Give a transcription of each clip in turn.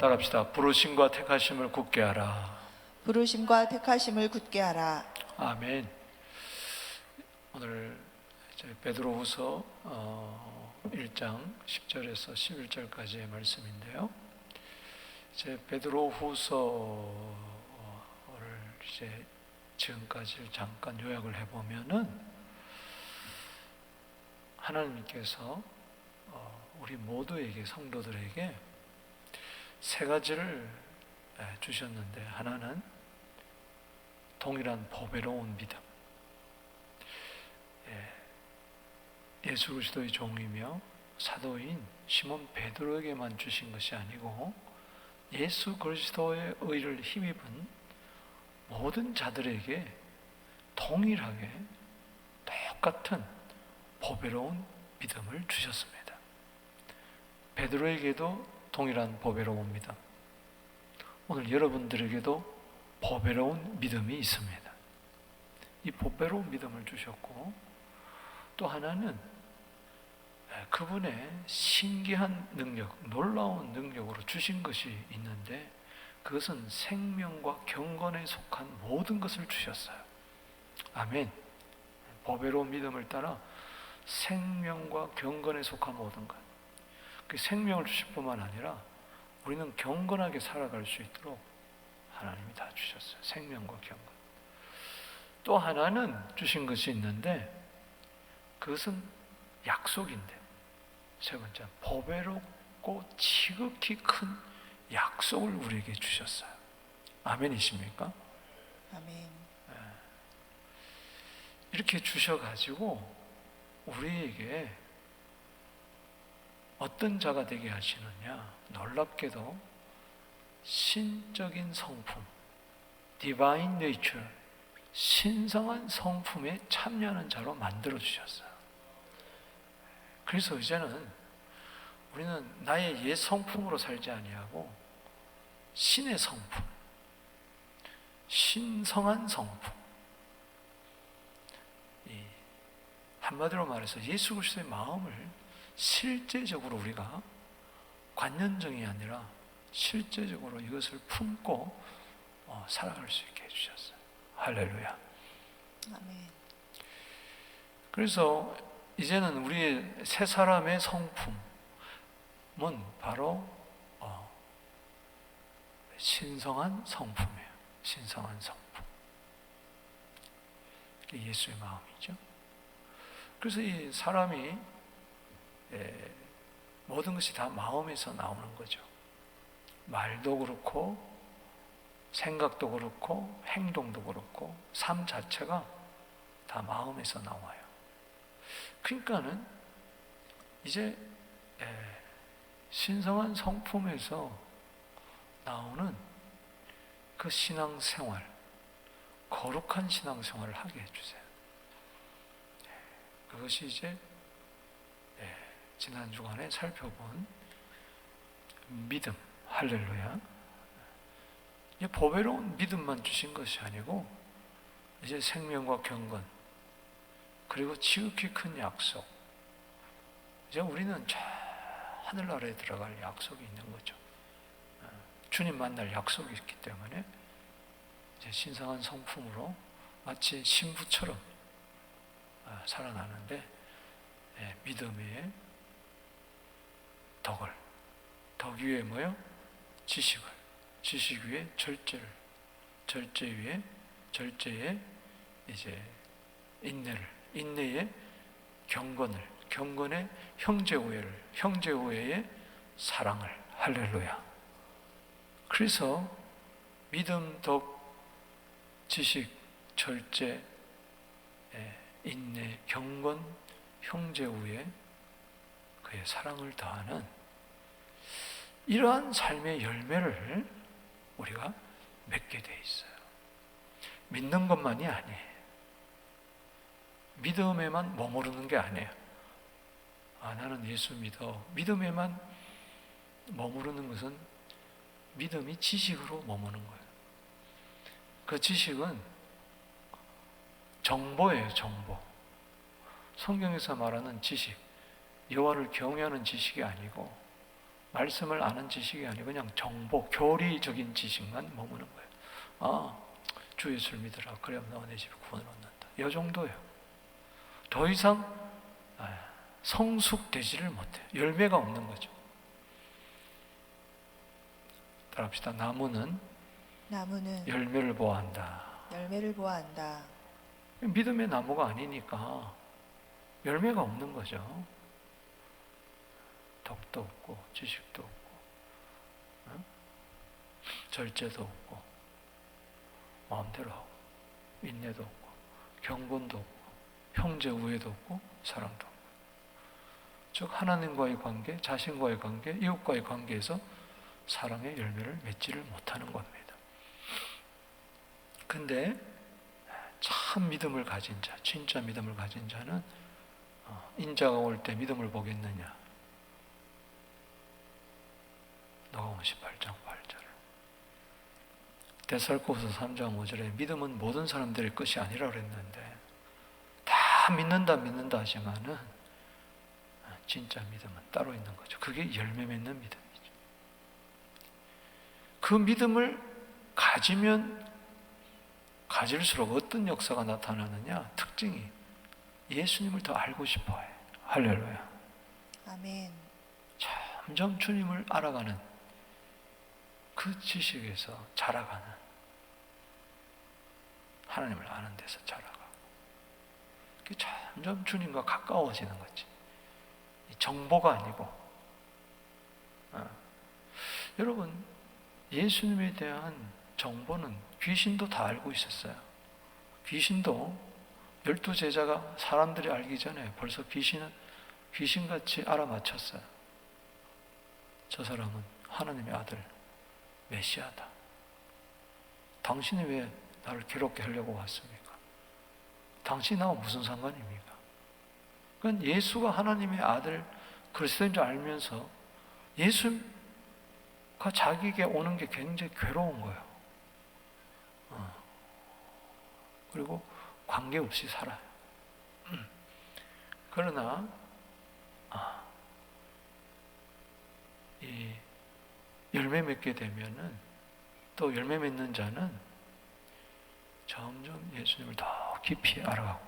따라합시다. 부르심과 택하심을 굳게 하라. 부르심과 택하심을 굳게 하라. 아멘. 오늘 베드로후서 1장 10절에서 11절까지의 말씀인데요. 이제 베드로후서를 이제 지금까지 잠깐 요약을 해보면은 하나님께서 우리 모두에게, 성도들에게 세 가지를 주셨는데, 하나는 동일한 보배로운 믿음, 예수 그리스도의 종이며 사도인 시몬 베드로에게만 주신 것이 아니고 예수 그리스도의 의를 힘입은 모든 자들에게 동일하게 똑같은 보배로운 믿음을 주셨습니다. 베드로에게도 동일한 보배로운 믿음, 오늘 여러분들에게도 보배로운 믿음이 있습니다. 이 보배로운 믿음을 주셨고, 또 하나는 그분의 신기한 능력, 놀라운 능력으로 주신 것이 있는데, 그것은 생명과 경건에 속한 모든 것을 주셨어요. 아멘. 보배로운 믿음을 따라 생명과 경건에 속한 모든 것, 그 생명을 주실 뿐만 아니라 우리는 경건하게 살아갈 수 있도록 하나님이 다 주셨어요. 생명과 경건. 또 하나는 주신 것이 있는데, 그것은 약속인데, 세 번째, 보배롭고 지극히 큰 약속을 우리에게 주셨어요. 아멘이십니까? 아멘. 이렇게 주셔가지고 우리에게 어떤 자가 되게 하시느냐? 놀랍게도 신적인 성품, Divine Nature, 신성한 성품에 참여하는 자로 만들어 주셨어요. 그래서 이제는 우리는 나의 옛 성품으로 살지 아니하고 신의 성품, 신성한 성품, 한마디로 말해서 예수 그리스도의 마음을 실제적으로 우리가 관념정이 아니라 실제적으로 이것을 품고 살아갈 수 있게 해주셨어요. 할렐루야. 아멘. 그래서 이제는 우리의 새 사람의 성품은 바로 신성한 성품이에요. 신성한 성품. 이게 예수의 마음이죠. 그래서 이 사람이 모든 것이 다 마음에서 나오는 거죠. 말도 그렇고 생각도 그렇고 행동도 그렇고 삶 자체가 다 마음에서 나와요. 그러니까는 이제 신성한 성품에서 나오는 그 신앙생활, 거룩한 신앙생활을 하게 해주세요. 그것이 이제 지난 주간에 살펴본 믿음, 할렐루야. 이제 보배로운 믿음만 주신 것이 아니고 이제 생명과 경건, 그리고 지극히 큰 약속, 이제 우리는 저 하늘나라에 들어갈 약속이 있는 거죠. 주님 만날 약속이 있기 때문에 이제 신성한 성품으로 마치 신부처럼 살아나는데, 믿음의 덕 위에 뭐요? 지식을, 지식 위에 절제를, 절제 위에 절제에 이제 인내를, 인내에 경건을, 경건에 형제우애를, 형제우애에 사랑을. 할렐루야. 그래서 믿음, 덕, 지식, 절제, 인내, 경건, 형제우애, 그의 사랑을 다하는 이러한 삶의 열매를 우리가 맺게 돼 있어요. 믿는 것만이 아니에요. 믿음에만 머무르는 게 아니에요. 나는 예수 믿어. 믿음에만 머무르는 것은 믿음이 지식으로 머무는 거예요. 그 지식은 정보예요, 정보. 성경에서 말하는 지식, 여호와를 경외하는 지식이 아니고 말씀을 아는 지식이 아니고 그냥 정보, 교리적인 지식만 머무는 거예요. 아, 주 예수를 믿으라. 그래야 너와 내 집이 구원을 얻는다. 이 정도예요. 더 이상 성숙되지를 못해요. 열매가 없는 거죠. 따라합시다. 나무는 열매를 보아한다. 열매를 보아한다. 믿음의 나무가 아니니까 열매가 없는 거죠. 덕도 없고 지식도 없고 절제도 없고 마음대로 하고 인내도 없고 경건도 없고 형제 우애도 없고 사랑도 없고, 즉 하나님과의 관계, 자신과의 관계, 이웃과의 관계에서 사랑의 열매를 맺지를 못하는 겁니다. 근데 참 믿음을 가진 자, 진짜 믿음을 가진 자는 인자가 올 때 믿음을 보겠느냐? 누가복음 18장 8절. 데살로니가서 3장 5절에 믿음은 모든 사람들의 것이 아니라 그랬는데, 다 믿는다 하지만은 진짜 믿음은 따로 있는 거죠. 그게 열매 맺는 믿음이죠. 그 믿음을 가지면 가질수록 어떤 역사가 나타나느냐? 특징이 예수님을 더 알고 싶어해. 할렐루야. 아멘. 점점 주님을 알아가는 그 지식에서 자라가는, 하나님을 아는 데서 자라가고, 그게 점점 주님과 가까워지는 거지. 정보가 아니고. 여러분, 예수님에 대한 정보는 귀신도 다 알고 있었어요. 귀신도 12제자가 사람들이 알기 전에 벌써 귀신은 귀신같이 알아맞혔어요. 저 사람은 하나님의 아들 메시아다. 당신이 왜 나를 괴롭게 하려고 왔습니까? 당신이 나와 무슨 상관입니까? 그건 예수가 하나님의 아들 그리스도인 줄 알면서 예수가 자기에게 오는 게 굉장히 괴로운 거예요. 그리고 관계없이 살아요. 그러나 이 열매 맺게 되면은, 또 열매 맺는 자는 점점 예수님을 더 깊이 알아가고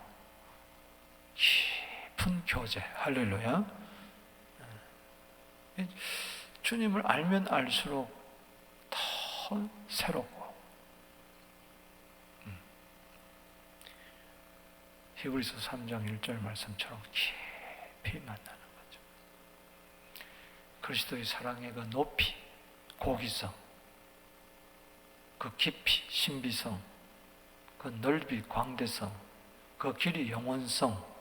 깊은 교제, 할렐루야. 주님을 알면 알수록 더 새롭고, 히브리서 3장 1절 말씀처럼 깊이 만나는 거죠. 그리스도의 사랑의 그 높이, 고기성, 그 깊이, 신비성, 그 넓이, 광대성, 그 길이, 영원성.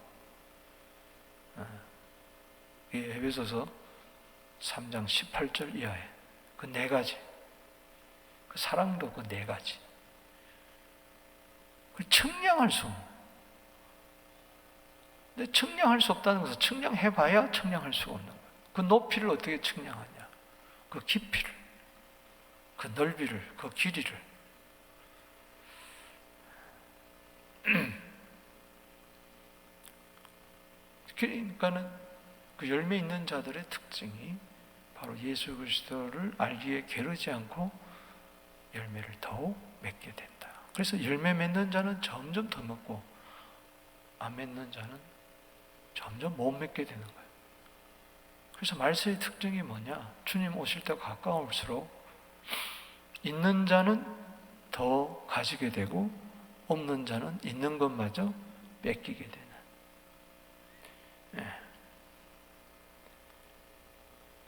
이 에베소서 3장 18절 이하에 그 네 가지, 그 사랑도 그 네 가지, 그 측량할 수 없는. 근데 측량할 수 없다는 것은 측량해봐야 측량할 수가 없는 거예요. 그 높이를 어떻게 측량하냐? 그 깊이를, 그 넓이를, 그 길이를. 그러니까는 그 열매 있는 자들의 특징이 바로 예수 그리스도를 알기에 게으르지 않고 열매를 더욱 맺게 된다. 그래서 열매 맺는 자는 점점 더 맺고, 안 맺는 자는 점점 못 맺게 되는 거예요. 그래서 말세의 특징이 뭐냐? 주님 오실 때가 가까울수록 있는 자는 더 가지게 되고, 없는 자는 있는 것마저 뺏기게 되는.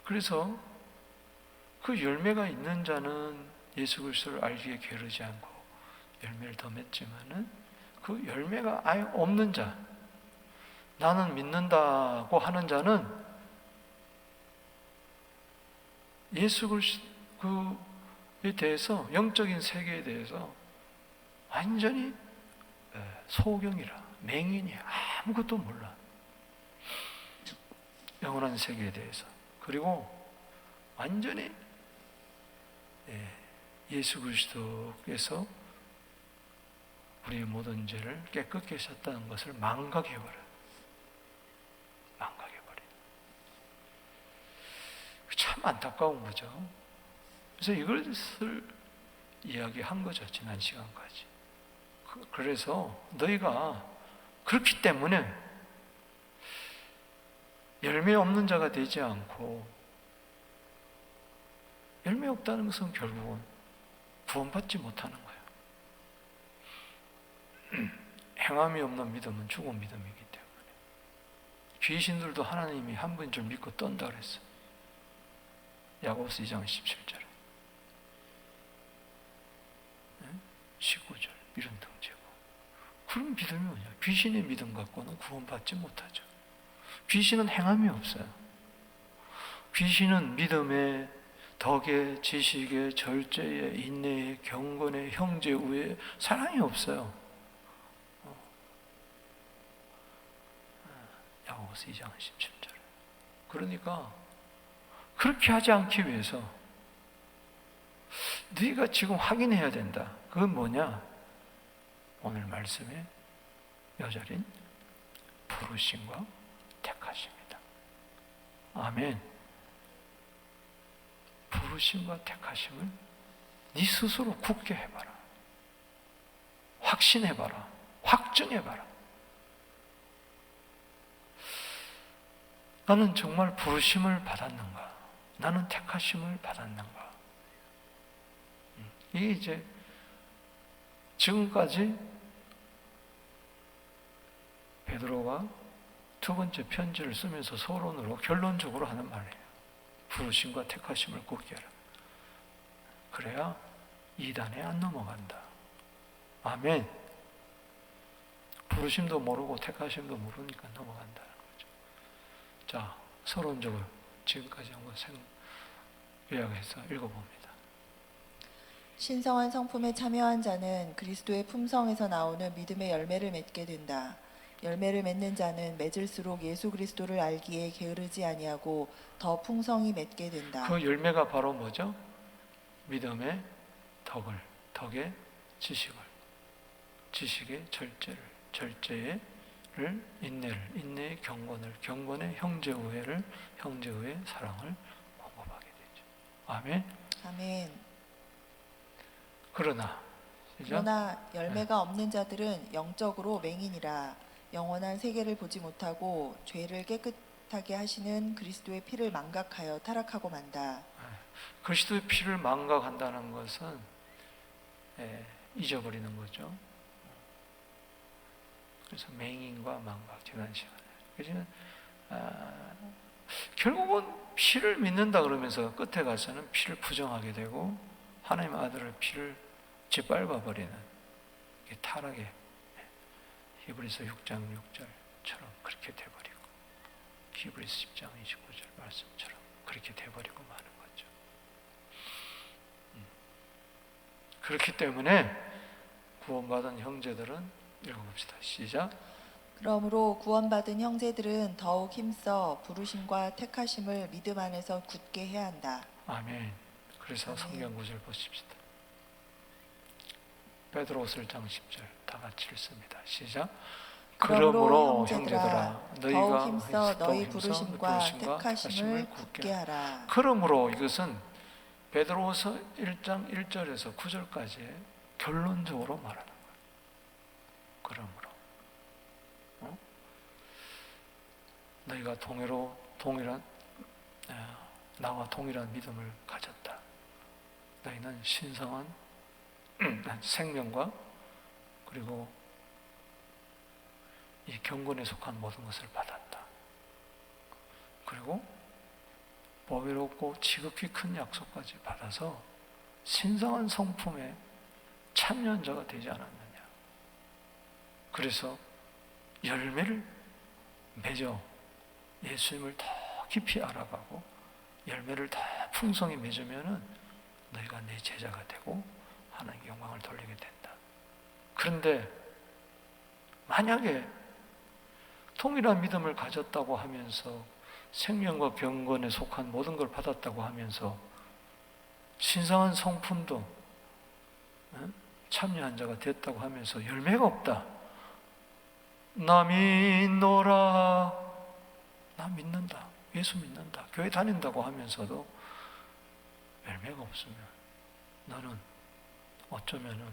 그래서 그 열매가 있는 자는 예수 그리스도를 알기에 게으르지 않고 열매를 더 맺지만은, 그 열매가 아예 없는 자, 나는 믿는다고 하는 자는 예수 그리스도에 대해서, 영적인 세계에 대해서 완전히 소경이라, 맹인이야. 아무것도 몰라. 영원한 세계에 대해서. 그리고 완전히 예수 그리스도께서 우리의 모든 죄를 깨끗게 하셨다는 것을 망각해버려요. 망각해버려요. 참 안타까운 거죠. 그래서 이것을 이야기한 거죠, 지난 시간까지. 그래서 너희가 그렇기 때문에 열매 없는 자가 되지 않고, 열매 없다는 것은 결국은 구원받지 못하는 거예요. 행함이 없는 믿음은 죽은 믿음이기 때문에. 귀신들도 하나님이 한 분인 줄 믿고 떤다 그랬어요. 야고보서 2장 17절에 19절 이런 등재고. 그런 믿음이 뭐냐? 귀신의 믿음 갖고는 구원받지 못하죠. 귀신은 행함이 없어요. 귀신은 믿음에, 덕에, 지식에, 절제에, 인내에, 경건에, 형제 우애에 사랑이 없어요. 야고보서 2장 17절. 그러니까 그렇게 하지 않기 위해서 네가 지금 확인해야 된다. 그건 뭐냐? 오늘 말씀에 여절인 부르심과 택하심이다. 아멘. 부르심과 택하심을 네 스스로 굳게 해봐라. 확신해봐라. 확증해봐라. 나는 정말 부르심을 받았는가? 나는 택하심을 받았는가? 이게 이제 지금까지 베드로가 두 번째 편지를 쓰면서 서론으로 결론적으로 하는 말이에요. 부르심과 택하심을 굳게 하라. 그래야 이단에 안 넘어간다. 아멘. 부르심도 모르고 택하심도 모르니까 넘어간다는 거죠. 자, 서론적으로 지금까지 한번 요약해서 읽어봅니다. 신성한 성품에 참여한 자는 그리스도의 품성에서 나오는 믿음의 열매를 맺게 된다. 열매를 맺는 자는 맺을수록 예수 그리스도를 알기에 게으르지 아니하고 더 풍성히 맺게 된다. 그 열매가 바로 뭐죠? 믿음의 덕을, 덕의 지식을, 지식의 절제를, 절제의 인내를, 인내의 경건을, 경건의 형제 우애를, 형제 우애의 사랑을 공급하게 되죠. 아멘. 아멘. 그러나 열매가 없는 자들은 영적으로 맹인이라 영원한 세계를 보지 못하고 죄를 깨끗하게 하시는 그리스도의 피를 망각하여 타락하고 만다. 그리스도의 피를 망각한다는 것은 잊어버리는 거죠. 그래서 맹인과 망각, 지난 시간에. 그래서 결국은 피를 믿는다 그러면서 끝에 가서는 피를 부정하게 되고 하나님 아들의 피를 짓밟아 버리는 타락의 히브리서 6장 6절처럼 그렇게 돼버리고 히브리서 10장 29절 말씀처럼 그렇게 돼버리고 마는 거죠. 그렇기 때문에 구원받은 형제들은 읽어봅시다. 시작. 그러므로 구원받은 형제들은 더욱 힘써 부르심과 택하심을 믿음 안에서 굳게 해야 한다. 아멘. 그래서 아멘. 성경 구절 보십시다. 베드로서 1장 10절 다 같이 읽습니다. 시작. 그러므로 형제들아 너희가 더욱 힘써 너희 부르심과 택하심을 굳게 하라. 그러므로 이것은 베드로서 1장 1절에서 9절까지 결론적으로 말하는 거예요. 그러므로 너희가 동일한 나와 동일한 믿음을 가졌다. 너희는 신성한 생명과 그리고 이 경건에 속한 모든 것을 받았다. 그리고 보배롭고 지극히 큰 약속까지 받아서 신성한 성품에 참여한 자가 되지 않았느냐. 그래서 열매를 맺어 예수님을 더 깊이 알아가고 열매를 더 풍성히 맺으면은 너희가 내 제자가 되고 하나님께 영광을 돌리게 된다. 그런데 만약에 동일한 믿음을 가졌다고 하면서 생명과 경건에 속한 모든 걸 받았다고 하면서 신성한 성품도 참여한 자가 됐다고 하면서 열매가 없다. 나 믿노라. 나 믿는다. 예수 믿는다. 교회 다닌다고 하면서도 열매가 없으면 너는 어쩌면은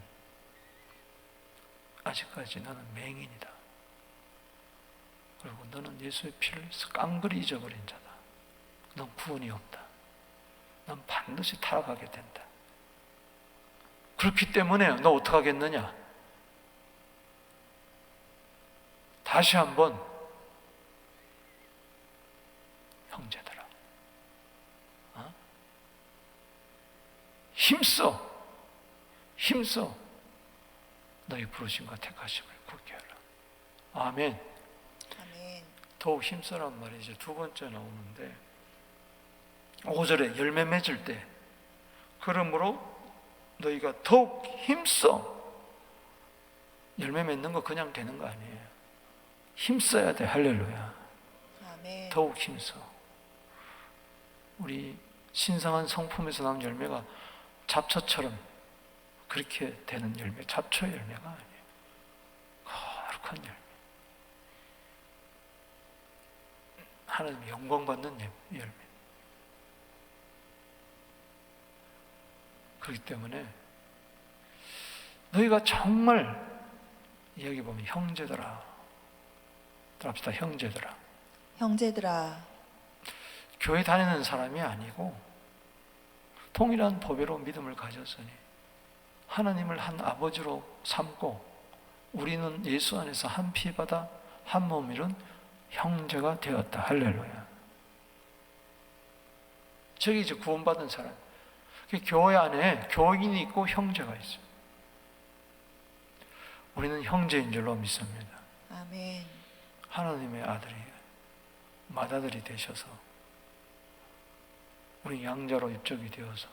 아직까지 너는 맹인이다. 그리고 너는 예수의 피를 깡그리 잊어버린 자다. 넌 구원이 없다. 넌 반드시 타락하게 된다. 그렇기 때문에 너 어떡하겠느냐? 다시 한번 형제들아, 힘써 너희 부르심과 택하심을 굳게 하라. 아멘. 아멘. 더욱 힘써란 말이 이제 두 번째 나오는데 5절에 열매 맺을 때 그러므로 너희가 더욱 힘써. 열매 맺는 거 그냥 되는 거 아니에요. 힘써야 돼. 할렐루야. 아멘. 더욱 힘써. 우리 신성한 성품에서 나온 열매가 잡초처럼 그렇게 되는 열매, 잡초 열매가 아니에요. 거룩한 열매. 하나님 영광받는 열매. 그렇기 때문에 너희가 정말 여기 보면 형제들아, 합시다. 형제들아. 형제들아. 교회 다니는 사람이 아니고 동일한 법외로 믿음을 가졌으니 하나님을 한 아버지로 삼고 우리는 예수 안에서 한 피바다 한 몸 이룬 형제가 되었다. 할렐루야. 저기 이제 구원받은 사람. 교회 안에 교인이 있고 형제가 있어요. 우리는 형제인 줄로 믿습니다. 아멘. 하나님의 아들이 맏아들이 되셔서 우리 양자로 입적이 되어서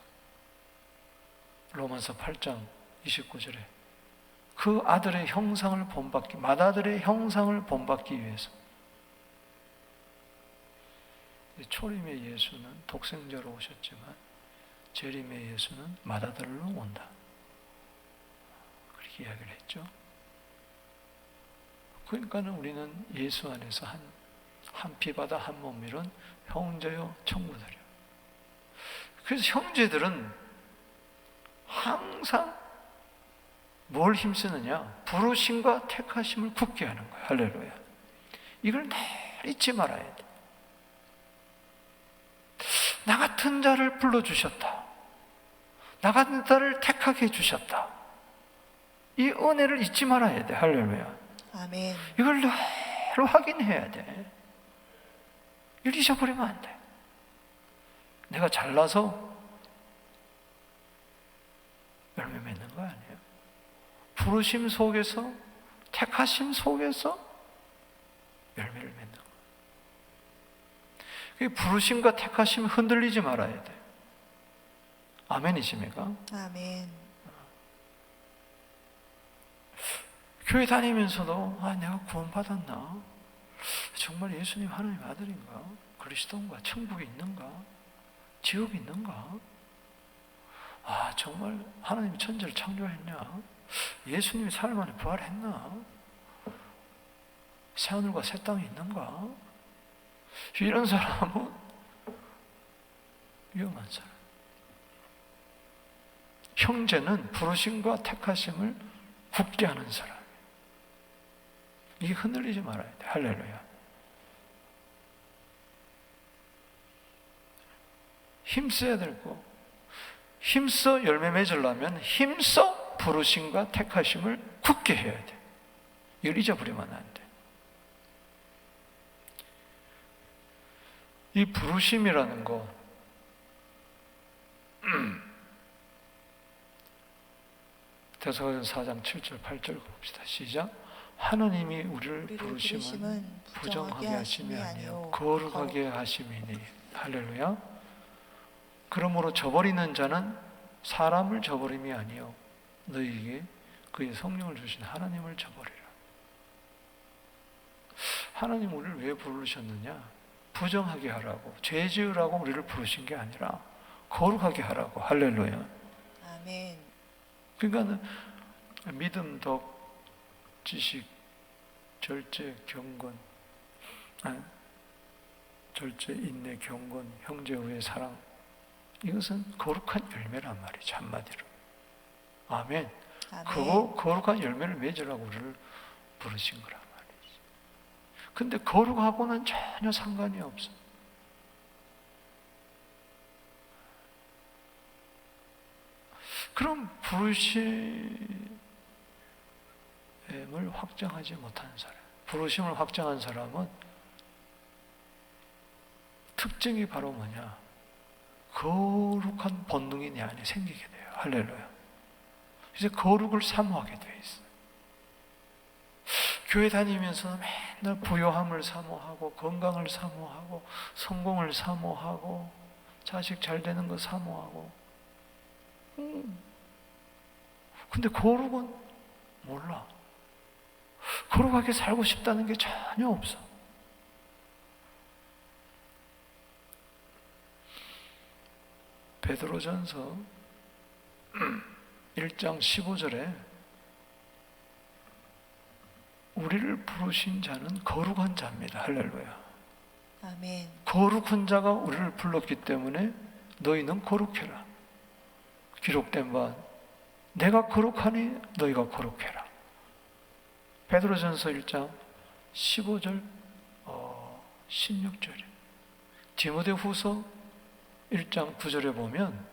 로마서 8장 29절에 그 아들의 형상을 본받기, 맏아들의 형상을 본받기 위해서 초림의 예수는 독생자로 오셨지만 재림의 예수는 맏아들로 온다. 그렇게 이야기를 했죠. 그러니까는 우리는 예수 안에서 한 피바다 한 몸 이룬 형제요 친구들이요. 그래서 형제들은 항상 뭘 힘쓰느냐? 부르심과 택하심을 굳게 하는 거예요. 할렐루야. 이걸 늘 잊지 말아야 돼. 나 같은 자를 불러주셨다. 나 같은 자를 택하게 해주셨다. 이 은혜를 잊지 말아야 돼. 할렐루야. 아멘. 이걸 늘 확인해야 돼. 이걸 잊어버리면 안 돼. 내가 잘나서 열매 맺는 거 아니에요. 부르심 속에서, 택하심 속에서 열매를 맺는 거. 그 부르심과 택하심 흔들리지 말아야 돼. 아멘이십니까? 아멘. 교회 다니면서도 내가 구원받았나? 정말 예수님 하나님 아들인가? 그리스도인가? 천국에 있는가? 지옥이 있는가? 정말 하나님이 천지를 창조했냐? 예수님이 사흘 만에 부활했나? 새하늘과 새 땅이 있는가? 이런 사람은 위험한 사람. 형제는 부르심과 택하심을 굳게 하는 사람. 이게 흔들리지 말아야 돼. 할렐루야. 힘써야 되고, 힘써 열매 맺으려면 힘써 부르심과 택하심을 굳게 해야 돼. 이걸 잊어버리면 안 돼. 이 부르심이라는 거, 데살로니가서 4장 7절 8절 봅시다. 시작. 하나님이 우리를 부르심은 부정하게 하심이 아니요 거룩하게 하심이니. 할렐루야. 그러므로 저버리는 자는 사람을 저버림이 아니요 너희에게 그의 성령을 주신 하나님을 저버리라. 하나님 우리를 왜 부르셨느냐? 부정하게 하라고, 죄 지으라고 우리를 부르신 게 아니라 거룩하게 하라고. 할렐루야. 아멘. 그러니까 믿음, 덕, 지식, 절제, 경건, 절제, 인내, 경건, 형제의 사랑, 이것은 거룩한 열매란 말이죠, 한마디로. 아멘. 아멘. 거룩한 열매를 맺으라고 우리를 부르신 거란 말이죠. 근데 거룩하고는 전혀 상관이 없어. 그럼 부르심을 확정하지 못한 사람, 부르심을 확정한 사람은 특징이 바로 뭐냐? 거룩한 본능이 내 안에 생기게 돼요. 할렐루야. 이제 거룩을 사모하게 돼 있어요. 교회 다니면서 맨날 부요함을 사모하고, 건강을 사모하고, 성공을 사모하고, 자식 잘 되는 거 사모하고. 근데 거룩은 몰라. 거룩하게 살고 싶다는 게 전혀 없어. 베드로전서 1장 15절에 우리를 부르신 자는 거룩한 자입니다. 할렐루야. 아멘. 거룩한 자가 우리를 불렀기 때문에 너희는 거룩해라. 기록된 바 내가 거룩하니 너희가 거룩해라. 베드로전서 1장 15절 16절에 디모데후서 1장 9절에 보면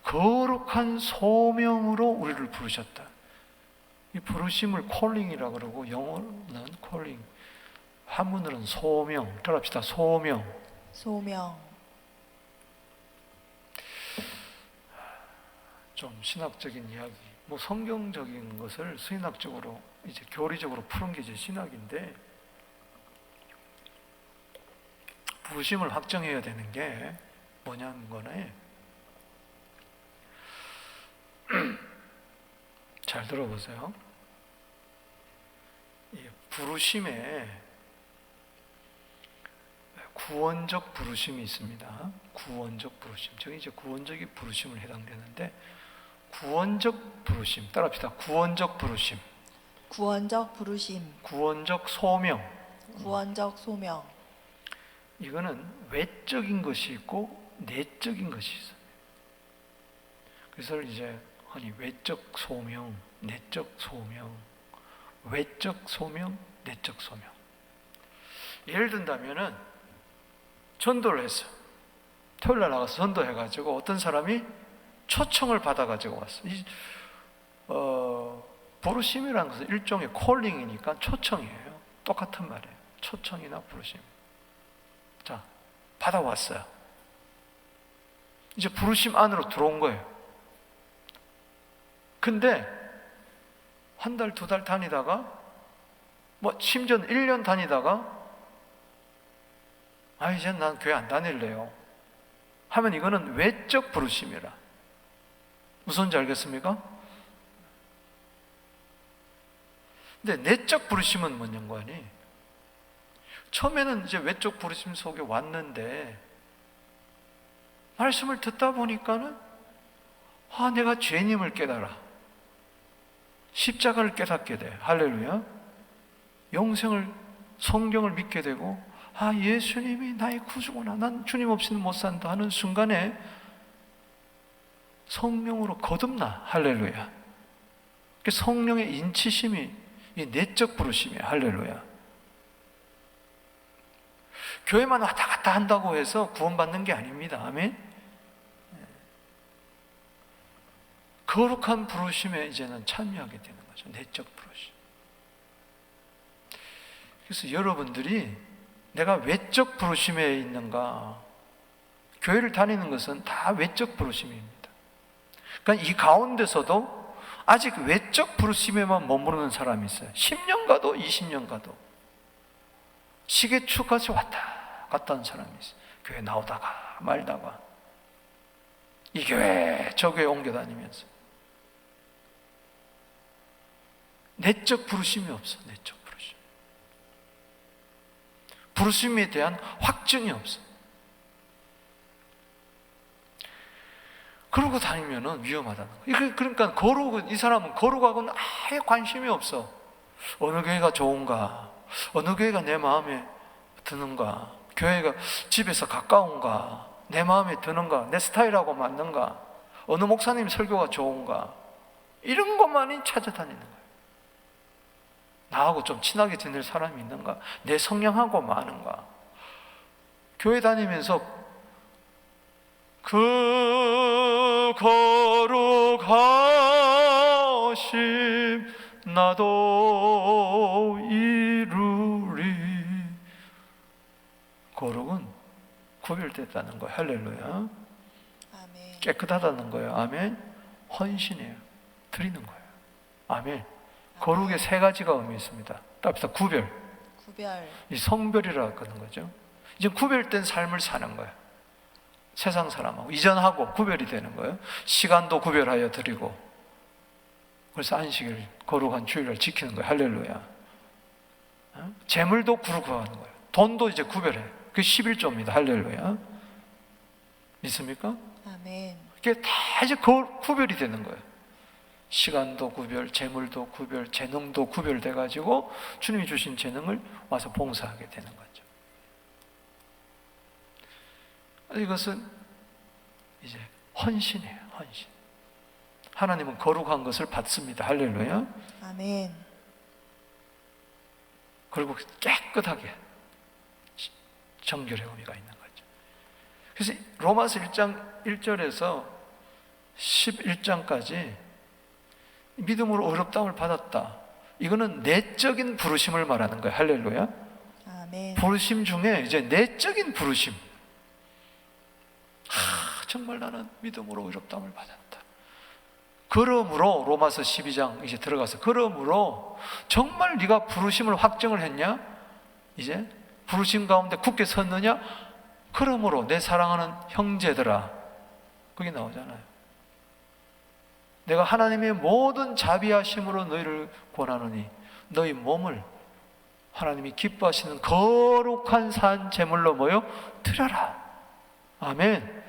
거룩한 소명으로 우리를 부르셨다. 이 부르심을 콜링이라고 그러고, 영어는 콜링, 한문으로는 소명. 따라합시다. 소명. 소명. 좀 신학적인 이야기, 뭐 성경적인 것을 수인학적으로 이제 교리적으로 푸는 게 이제 신학인데, 부르심을 확정해야 되는 게 뭐냐는 거네. 잘 들어보세요. 이 부르심에 구원적 부르심이 있습니다. 구원적 부르심. 저기 이제 구원적인 부르심을 해당되는데, 구원적 부르심. 따라합시다. 구원적 부르심. 구원적 부르심. 구원적 소명. 구원적 소명. 이거는 외적인 것이 있고 내적인 것이 있어요. 그래서 이제 아니 외적 소명, 내적 소명, 외적 소명, 내적 소명. 예를 든다면은 전도를 했어. 토요일 날 나가서 전도해가지고 어떤 사람이 초청을 받아가지고 왔어. 부르심이라는 것은 일종의 콜링이니까 초청이에요. 똑같은 말이에요. 초청이나 부르심. 자, 받아왔어요. 이제 부르심 안으로 들어온 거예요. 근데 한 달, 두 달 다니다가, 뭐 심지어는 1년 다니다가 이제 난 교회 안 다닐래요 하면 이거는 외적 부르심이라. 무슨지 알겠습니까? 근데 내적 부르심은 뭐냐는 거니? 처음에는 이제 외적 부르심 속에 왔는데 말씀을 듣다 보니까는 내가 죄님을 깨달아. 십자가를 깨닫게 돼. 할렐루야. 영생을, 성경을 믿게 되고, 예수님이 나의 구주구나. 난 주님 없이는 못 산다 하는 순간에 성령으로 거듭나. 할렐루야. 성령의 인치심이 이 내적 부르심이야. 할렐루야. 교회만 왔다 갔다 한다고 해서 구원받는 게 아닙니다. 아멘. 거룩한 부르심에 이제는 참여하게 되는 거죠. 내적 부르심. 그래서 여러분들이 내가 외적 부르심에 있는가? 교회를 다니는 것은 다 외적 부르심입니다. 그러니까 이 가운데서도 아직 외적 부르심에만 머무르는 사람이 있어요. 10년 가도 20년 가도 시계추까지 왔다 갔다 하는 사람이 있어요. 교회 나오다가 말다가 이 교회 저 교회 옮겨 다니면서 내적 부르심이 없어. 내적 부르심. 부르심에 대한 확증이 없어. 그러고 다니면은 위험하다는 거예요. 그러니까 이 사람은 거룩하고는 아예 관심이 없어. 어느 교회가 좋은가? 어느 교회가 내 마음에 드는가? 교회가 집에서 가까운가? 내 마음에 드는가? 내 스타일하고 맞는가? 어느 목사님 설교가 좋은가? 이런 것만이 찾아다니는 거예요. 나하고 좀 친하게 지낼 사람이 있는가? 내 성향하고 맞는가? 교회 다니면서 그 거룩하심 나도 이루리. 거룩은 구별됐다는 거예요. 할렐루야. 아멘. 깨끗하다는 거예요. 아멘. 헌신이에요. 드리는 거예요. 아멘. 거룩의 세 가지가 의미 있습니다. 따라서 구별. 구별. 이 성별이라고 하는 거죠. 이제 구별된 삶을 사는 거예요. 세상 사람하고 이전하고 구별이 되는 거예요. 시간도 구별하여 드리고, 그래서 안식일 거룩한 주일을 지키는 거예요. 할렐루야. 재물도 구별하는 거예요. 돈도 이제 구별해. 그게 11조입니다. 할렐루야. 믿습니까? 아멘. 이게 다 이제 구별이 되는 거예요. 시간도 구별, 재물도 구별, 재능도 구별돼 가지고 주님이 주신 재능을 와서 봉사하게 되는 거죠. 이것은 이제 헌신이에요. 헌신. 하나님은 거룩한 것을 받습니다. 할렐루야. 아멘. 그리고 깨끗하게 정결의 의미가 있는 거죠. 그래서 로마서 1장 1절에서 11장까지 믿음으로 의롭다함을 받았다. 이거는 내적인 부르심을 말하는 거예요. 할렐루야. 아멘. 부르심 중에 이제 내적인 부르심. 정말 나는 믿음으로 의롭다함을 받았다. 그러므로 로마서 12장 이제 들어가서, 그러므로 정말 네가 부르심을 확정을 했냐? 이제 부르심 가운데 굳게 섰느냐? 그러므로 내 사랑하는 형제들아, 그게 나오잖아요. 내가 하나님의 모든 자비하심으로 너희를 권하노니 너희 몸을 하나님이 기뻐하시는 거룩한 산 제물로 모여 드려라. 아멘.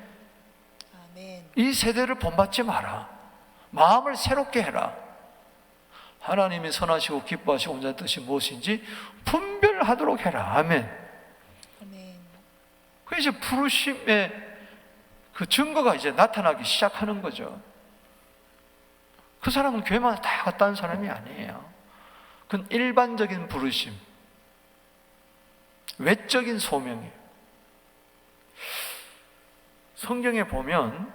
아멘. 이 세대를 본받지 마라. 마음을 새롭게 해라. 하나님이 선하시고 기뻐하시고 온전한 뜻이 무엇인지 분별하도록 해라. 아멘. 아멘. 그 이제 부르심의 그 증거가 이제 나타나기 시작하는 거죠. 그 사람은 교회만 다 갔다 온 사람이 아니에요. 그건 일반적인 부르심, 외적인 소명이에요. 성경에 보면,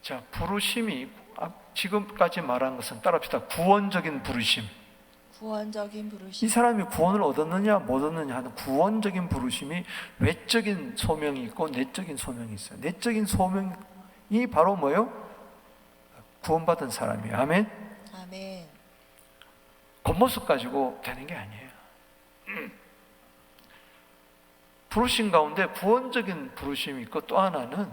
자, 부르심이 지금까지 말한 것은 따라합시다. 구원적인 부르심. 구원적인 부르심. 이 사람이 구원을 얻었느냐 못 얻느냐 하는 구원적인 부르심이 외적인 소명이 있고 내적인 소명이 있어요. 내적인 소명이 바로 뭐예요? 구원받은 사람이에요. 아멘. 아멘. 겉모습 가지고 되는 게 아니에요. 부르심 가운데 구원적인 부르심이 있고, 또 하나는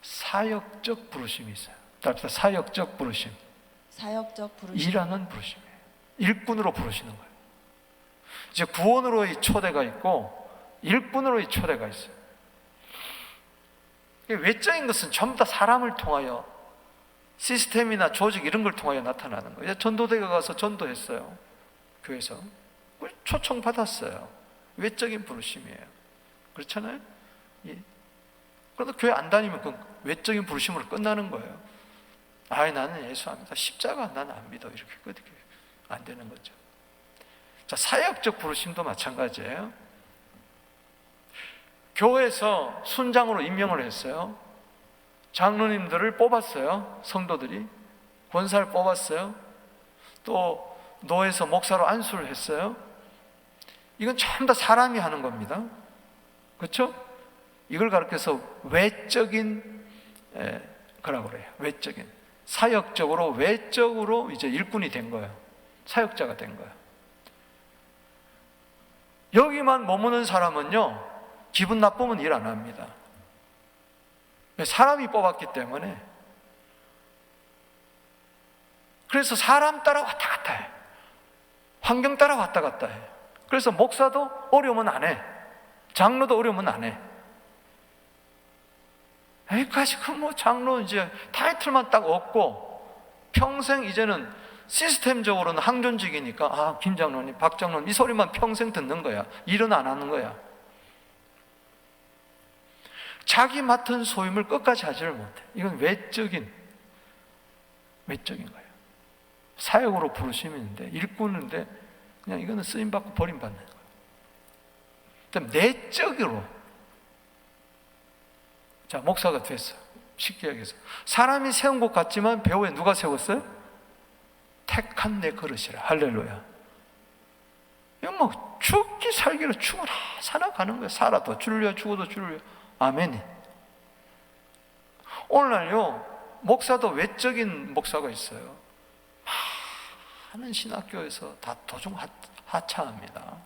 사역적 부르심이 있어요. 따라서 사역적 부르심. 사역적 부르심. 일하는 부르심이에요. 일꾼으로 부르시는 거예요. 이제 구원으로의 초대가 있고 일꾼으로의 초대가 있어요. 외적인 것은 전부 다 사람을 통하여, 시스템이나 조직 이런 걸 통하여 나타나는 거예요. 전도대가 가서 전도했어요. 교회에서 초청 받았어요. 외적인 부르심이에요. 그렇잖아요? 예. 그런데 교회 안 다니면 그 외적인 부르심으로 끝나는 거예요. 나는 예수 안 믿어. 십자가 나는 안 믿어. 이렇게 어떻게 안 되는 거죠. 자, 사역적 부르심도 마찬가지예요. 교회에서 순장으로 임명을 했어요. 장로님들을 뽑았어요. 성도들이 권사를 뽑았어요. 또 노에서 목사로 안수를 했어요. 이건 전부 다 사람이 하는 겁니다. 그렇죠? 이걸 가르쳐서 외적인 거라고 그래요. 외적인, 사역적으로, 외적으로 이제 일꾼이 된 거예요. 사역자가 된 거예요. 여기만 머무는 사람은요, 기분 나쁘면 일 안 합니다. 사람이 뽑았기 때문에. 그래서 사람 따라 왔다 갔다 해. 환경 따라 왔다 갔다 해. 그래서 목사도 어려우면 안 해. 장로도 어려우면 안 해. 여기까지 장로 이제 타이틀만 딱 얻고 평생 이제는 시스템적으로는 항존직이니까 김 장로님, 박 장로님 이 소리만 평생 듣는 거야. 일은 안 하는 거야. 자기 맡은 소임을 끝까지 하지를 못해. 이건 외적인 거예요. 사역으로 부르심이 있는데, 일꾼인데 그냥 이거는 쓰임받고 버림받는 거예요. 그다음 내적으로, 자, 목사가 됐어. 쉽게 얘기해서 사람이 세운 것 같지만 배후에 누가 세웠어요? 택한 내 그릇이라. 할렐루야. 이건 뭐 죽기 살기로 죽어라 살아가는 거예요. 살아도 주려 죽어도 주려. 아멘. 오늘날요 목사도 외적인 목사가 있어요. 많은 신학교에서 다 도중 하차합니다.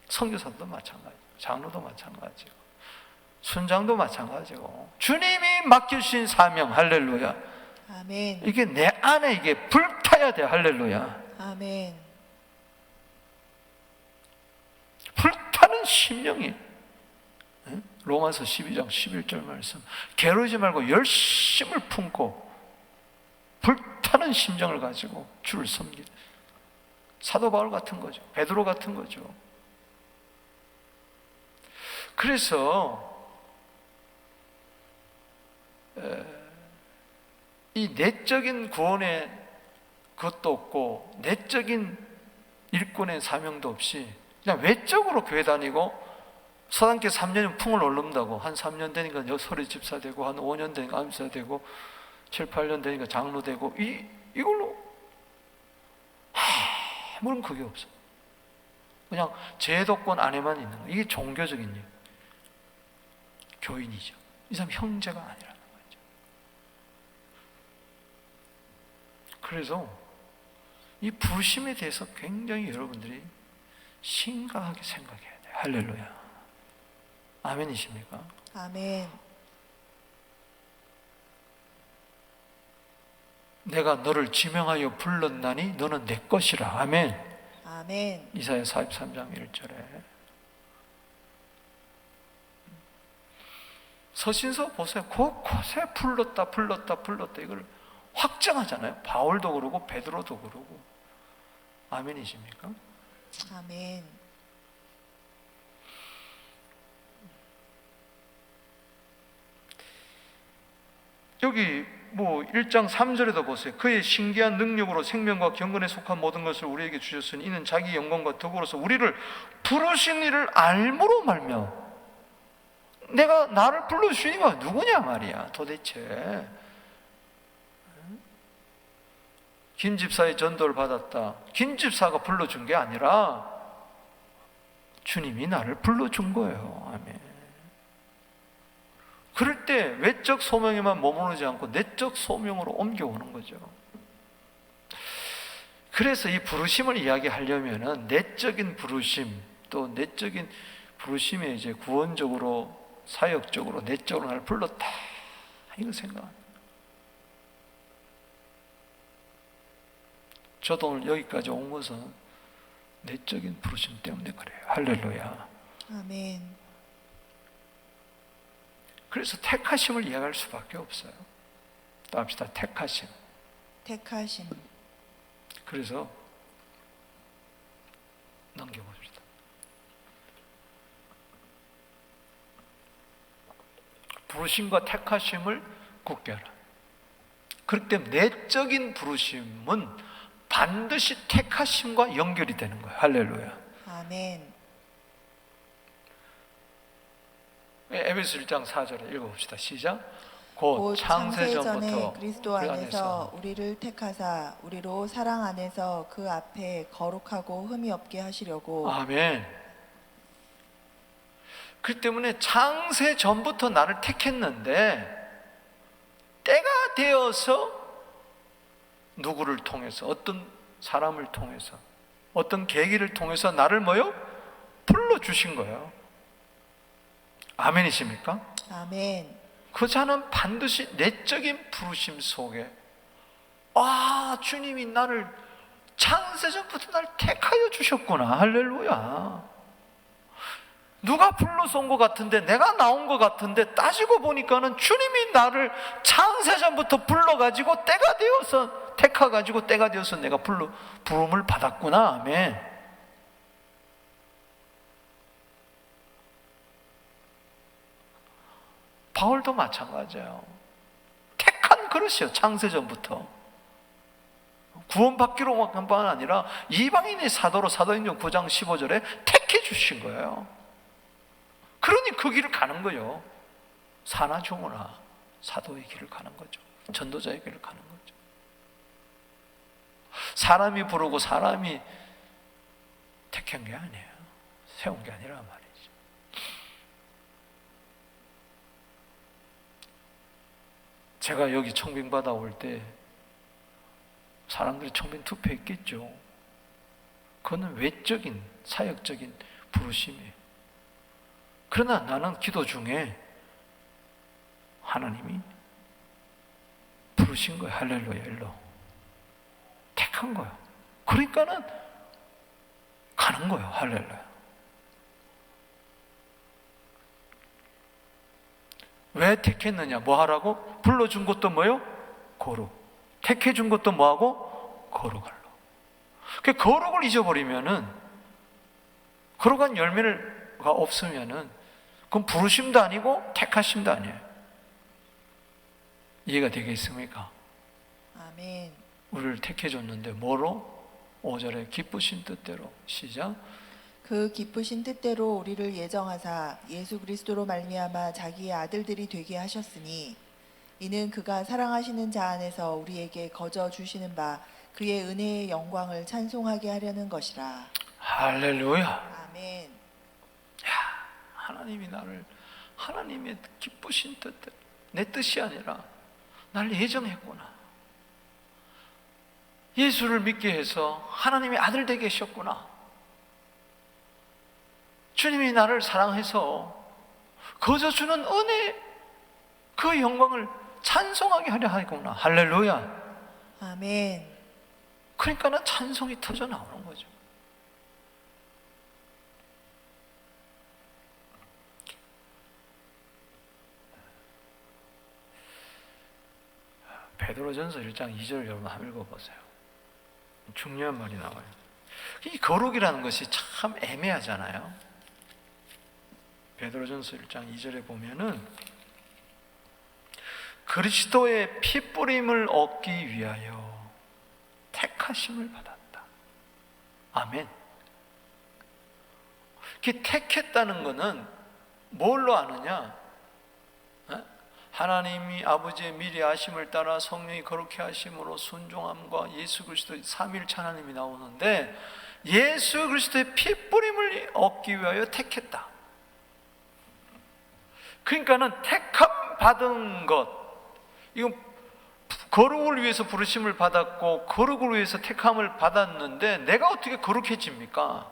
선교사도 마찬가지, 장로도 마찬가지고, 순장도 마찬가지고, 주님이 맡기신 사명, 할렐루야. 아멘. 이게 내 안에 이게 불타야 돼. 할렐루야. 아멘. 불타는 심령이, 로마서 12장 11절 말씀, 게으르지 말고 열심을 품고 불타는 심정을 가지고 주를 섬기는 사도 바울 같은 거죠. 베드로 같은 거죠. 그래서 이 내적인 구원의 것도 없고 내적인 일꾼의 사명도 없이 그냥 외적으로 교회 다니고 서당계 3년이면 풍을 오른다고, 한 3년 되니까 서리 집사 되고, 한 5년 되니까 암사 되고, 7, 8년 되니까 장로 되고, 이걸로 아무런 그게 없어. 그냥 제도권 안에만 있는 거. 이게 종교적인 일. 교인이죠. 이 사람 형제가 아니라는 거죠. 그래서 이 부심에 대해서 굉장히 여러분들이 심각하게 생각해야 돼요. 할렐루야. 아멘이십니까? 아멘. 내가 너를 지명하여 불렀나니 너는 내 것이라. 아멘. 아멘. 이사야 43장 1절에. 서신서 보세요. 곳곳에 불렀다 이걸 확정하잖아요. 바울도 그러고 베드로도 그러고. 아멘이십니까? 아멘. 여기 뭐 1장 3절에도 보세요. 그의 신기한 능력으로 생명과 경건에 속한 모든 것을 우리에게 주셨으니 이는 자기 영광과 덕으로서 우리를 부르신 이를 알므로 말며. 내가 나를 불러주신 이가 누구냐 말이야 도대체. 김 집사의 전도를 받았다. 김 집사가 불러준 게 아니라 주님이 나를 불러준 거예요. 아멘. 그럴 때 외적 소명에만 머무르지 않고 내적 소명으로 옮겨오는 거죠. 그래서 이 부르심을 이야기하려면은 내적인 부르심, 또 내적인 부르심에 이제 구원적으로, 사역적으로, 내적으로 나를 불렀다, 이거 생각합니다. 저도 오늘 여기까지 온 것은 내적인 부르심 때문에 그래요. 할렐루야. 아멘. 그래서 택하심을 이야기할 수밖에 없어요. 또 합시다. 택하심. 택하심. 그래서 넘겨봅시다. 부르심과 택하심을 굳게 하라. 그렇기 때문에 내적인 부르심은 반드시 택하심과 연결이 되는 거예요. 할렐루야. 아멘. 에베소 1장 4절에 읽어봅시다. 시작. 곧 곧 창세전부터 창세전에 그리스도 우리 안에서 우리를 택하사 우리로 사랑 안에서 그 앞에 거룩하고 흠이 없게 하시려고. 아멘. 그 때문에 창세전부터 나를 택했는데 때가 되어서 누구를 통해서, 어떤 사람을 통해서, 어떤 계기를 통해서 나를 뭐요? 불러주신 거예요. 아멘이십니까? 아멘. 그 자는 반드시 내적인 부르심 속에 주님이 나를 창세전부터 나를 택하여 주셨구나. 할렐루야. 누가 불러서 온 것 같은데, 내가 나온 것 같은데, 따지고 보니까는 주님이 나를 창세전부터 불러가지고 때가 되어서, 택해가지고 때가 되어서 내가 부름을 받았구나. 아멘. 바울도 마찬가지예요. 택한 그릇이요, 창세전부터. 구원받기로만 아니라 이방인의 사도로 사도행전 9장 15절에 택해 주신 거예요. 그러니 그 길을 가는 거예요. 사나 죽으나 사도의 길을 가는 거죠. 전도자의 길을 가는 거죠. 사람이 부르고 사람이 택한 게 아니에요. 세운 게 아니라 말이죠. 제가 여기 청빙받아 올 때 사람들이 청빙 투표했겠죠. 그거는 외적인 사역적인 부르심이에요. 그러나 나는 기도 중에 하나님이 부르신 거예요. 할렐루야, 일로 택한 거예요. 그러니까는 가는 거예요. 할렐루야. 왜 택했느냐? 뭐 하라고? 불러준 것도 뭐요? 거룩. 택해준 것도 뭐하고? 거룩하러. 그 거룩을 잊어버리면은, 거룩한 열매가 없으면은 그건 부르심도 아니고 택하심도 아니에요. 이해가 되겠습니까? 아멘. 우리를 택해줬는데 뭐로? 5절에 기쁘신 뜻대로. 시작. 그 기쁘신 뜻대로 우리를 예정하사 예수 그리스도로 말미암아 자기의 아들들이 되게 하셨으니 이는 그가 사랑하시는 자 안에서 우리에게 거저 주시는 바 그의 은혜의 영광을 찬송하게 하려는 것이라. 할렐루야. 아멘. 야, 하나님이 나를 하나님의 기쁘신 뜻대로, 내 뜻이 아니라 날 예정했구나. 예수를 믿게 해서 하나님의 아들 되게 하셨구나. 주님이 나를 사랑해서 거저 주는 은혜, 그 영광을 찬송하게 하려 하구나. 할렐루야. 아멘. 그러니까는 찬송이 터져 나오는 거죠. 베드로전서 1장 2절 여러분 한번 읽어보세요. 중요한 말이 나와요. 이 거룩이라는 것이 참 애매하잖아요. 베드로전서 1장 2절에 보면은 그리스도의 피뿌림을 얻기 위하여 택하심을 받았다. 아멘. 그 택했다는 것은 뭘로 아느냐? 하나님이 아버지의 미리 아심을 따라 성령이 거룩히 하심으로 순종함과 예수 그리스도의 삼위일체 하나님이 나오는데 예수 그리스도의 피뿌림을 얻기 위하여 택했다. 그러니까는 택함 받은 것, 이건 거룩을 위해서 부르심을 받았고 거룩을 위해서 택함을 받았는데 내가 어떻게 거룩해집니까?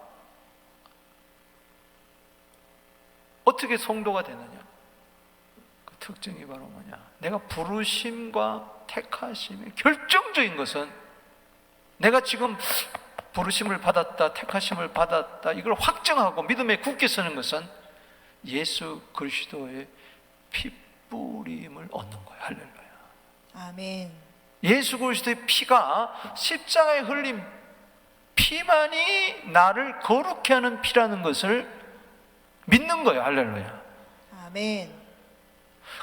어떻게 성도가 되느냐? 그 특징이 바로 뭐냐? 내가 부르심과 택하심의 결정적인 것은 내가 지금 부르심을 받았다, 택하심을 받았다, 이걸 확정하고 믿음에 굳게 서는 것은 예수 그리스도의 피뿌림을 얻는 거예요. 할렐루야. 아멘. 예수 그리스도의 피가 십자가에 흘린 피만이 나를 거룩해 하는 피라는 것을 믿는 거예요. 할렐루야. 아멘.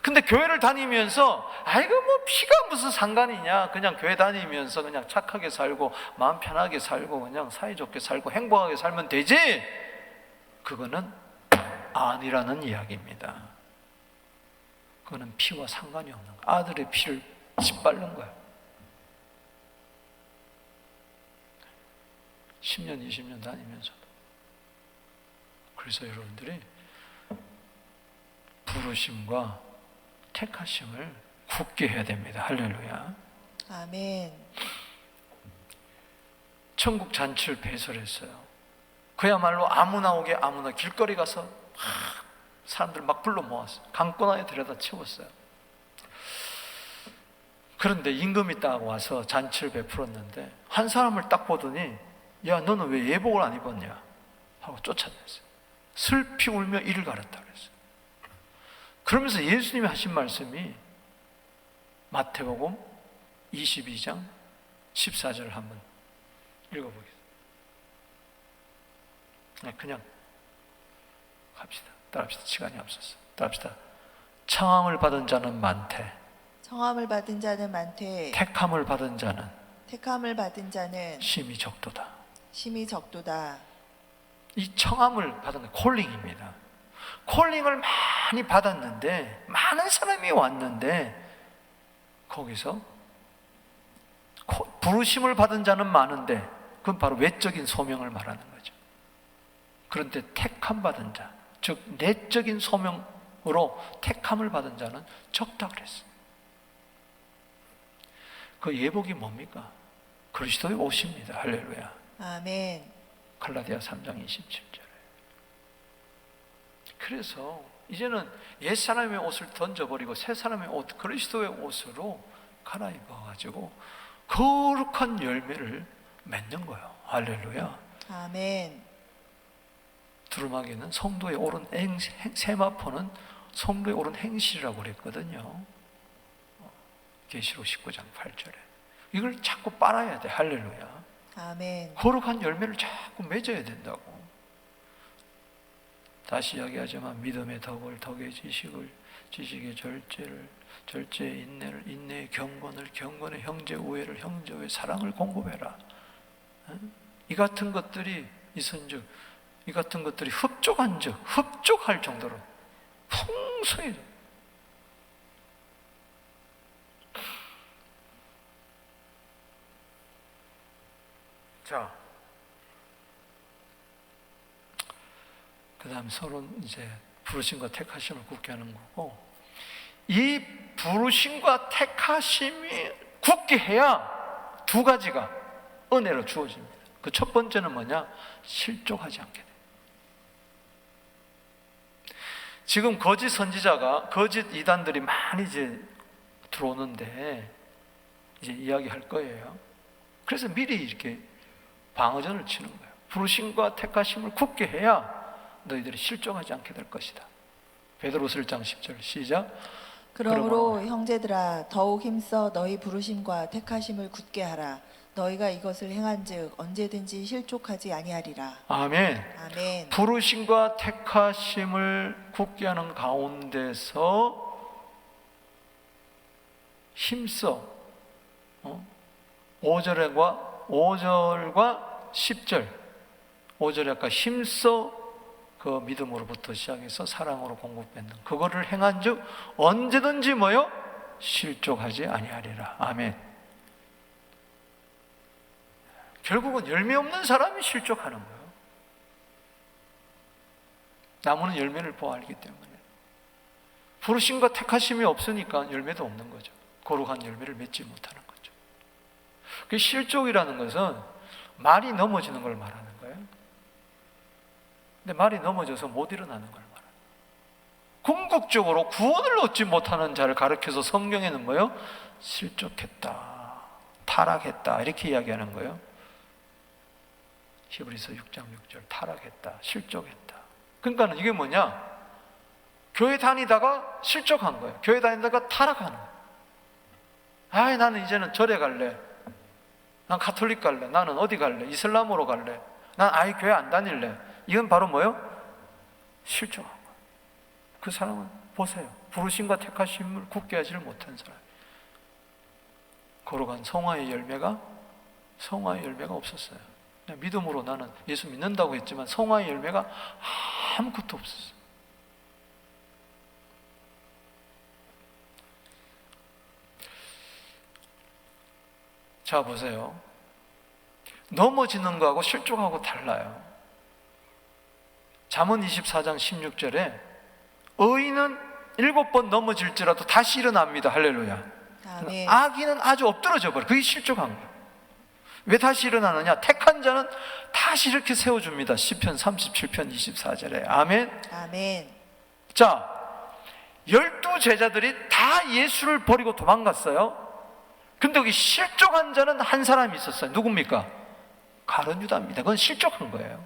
근데 교회를 다니면서 아이고 뭐 피가 무슨 상관이냐, 그냥 교회 다니면서 그냥 착하게 살고 마음 편하게 살고 그냥 사이좋게 살고 행복하게 살면 되지, 그거는 아니라는 이야기입니다. 그거는 피와 상관이 없는 거예요. 아들의 피를 짓밟는 거예요. 10년 20년 다니면서도. 그래서 여러분들이 부르심과 택하심을 굳게 해야 됩니다. 할렐루야. 아멘. 천국 잔치를 배설했어요. 그야말로 아무나 오게 아무나 길거리 가서 사람들 막 불러 모았어요. 강권하에 데려다 채웠어요. 그런데 임금이 딱 와서 잔치를 베풀었는데 한 사람을 딱 보더니 야, 너는 왜 예복을 안 입었냐 하고 쫓아냈어요. 슬피 울며 이를 가렸다 그랬어요. 그러면서 예수님이 하신 말씀이 마태복음 22장 14절을 한번 읽어보겠습니다. 그냥 갑시다. 따라합시다. 시간이 없어서 따라합시다. 청함을 받은 자는 많되 청함을 받은 자는 많되 택함을 받은 자는 택함을 받은 자는 심히 적도다. 심히 적도다. 이 청함을 받은 게 콜링입니다. 콜링을 많이 받았는데, 많은 사람이 왔는데, 거기서 부르심을 받은 자는 많은데, 그건 바로 외적인 소명을 말하는 거죠. 그런데 택함 받은 자, 즉 내적인 소명으로 택함을 받은 자는 적다 그랬어요. 그 예복이 뭡니까? 그리스도의 옷입니다. 할렐루야. 아멘. 갈라디아 3장 27절에. 그래서 이제는 옛사람의 옷을 던져버리고 새사람의 옷, 그리스도의 옷으로 갈아입어가지고 거룩한 열매를 맺는 거예요. 할렐루야. 아멘. 두루마기는 성도의 옳은 세마포는 성도의 옳은 행실이라고 그랬거든요. 계시록 19장 8절에. 이걸 자꾸 빨아야 돼. 할렐루야. 아멘. 거룩한 열매를 자꾸 맺어야 된다고. 다시 이야기하지만 믿음의 덕을, 덕의 지식을, 지식의 절제를, 절제의 인내를, 인내의 경건을, 경건의 형제 우애를, 형제 우애 사랑을 공급해라. 이 같은 것들이 있은즉, 이 같은 것들이 흡족한즉, 흡족할 정도로 풍성해져. 자, 그 다음 서로 이제 부르심과 택하심을 굳게 하는 거고, 이 부르심과 택하심이 굳게 해야 두 가지가 은혜로 주어집니다. 그 첫 번째는 뭐냐? 실족하지 않게 돼. 지금 거짓 선지자가, 거짓 이단들이 많이 이제 들어오는데 이제 이야기할 거예요. 그래서 미리 이렇게 방어전을 치는 거예요. 부르심과 택하심을 굳게 해야 너희들이 실족하지 않게 될 것이다. 베드로서 1장 10절 시작. 그러므로 형제들아 더욱 힘써 너희 부르심과 택하심을 굳게 하라. 너희가 이것을 행한즉 언제든지 실족하지 아니하리라. 아멘. 아멘. 부르심과 택하심을 굳게 하는 가운데서 힘써 5절과 10절 5절에 아까 힘써 그 믿음으로부터 시작해서 사랑으로 공급받는 그거를 행한즉 언제든지 뭐요? 실족하지 아니하리라. 아멘. 결국은 열매 없는 사람이 실족하는 거예요. 나무는 열매를 보아 알기 때문에. 부르심과 택하심이 없으니까 열매도 없는 거죠. 거룩한 열매를 맺지 못하는 거죠. 그 실족이라는 것은 말이 넘어지는 걸 말하는 거예요. 근데 말이 넘어져서 못 일어나는 걸 말하는 거예요. 궁극적으로 구원을 얻지 못하는 자를 가르쳐서 성경에는 뭐예요? 실족했다, 타락했다 이렇게 이야기하는 거예요. 히브리서 6장 6절 타락했다, 실족했다. 그러니까 이게 뭐냐? 교회 다니다가 실족한 거예요. 교회 다니다가 타락하는 거예요. 아이 나는 이제는 절에 갈래. 난 가톨릭 갈래. 나는 어디 갈래? 이슬람으로 갈래. 난 아예 교회 안 다닐래. 이건 바로 뭐예요? 실족한 거예요. 그 사람은 보세요. 부르심과 택하심을 굳게 하지를 못한 사람. 거룩한 성화의 열매가 없었어요. 그냥 믿음으로 나는 예수 믿는다고 했지만 성화의 열매가 아무것도 없었어요. 자 보세요. 넘어지는 거하고 실족하고 달라요. 잠언 24장 16절에 의인은 7번 넘어질지라도 다시 일어납니다. 할렐루야. 아멘. 악인은 아주 엎드러져 버려요. 그게 실족한 거예요. 왜 다시 일어나느냐? 택한 자는 다시 이렇게 세워줍니다. 시편 37편 24절에. 아멘. 아멘. 자, 12제자들이 다 예수를 버리고 도망갔어요. 근데 여기 실족한 자는 한 사람이 있었어요. 누굽니까? 가룟 유다입니다. 그건 실족한 거예요.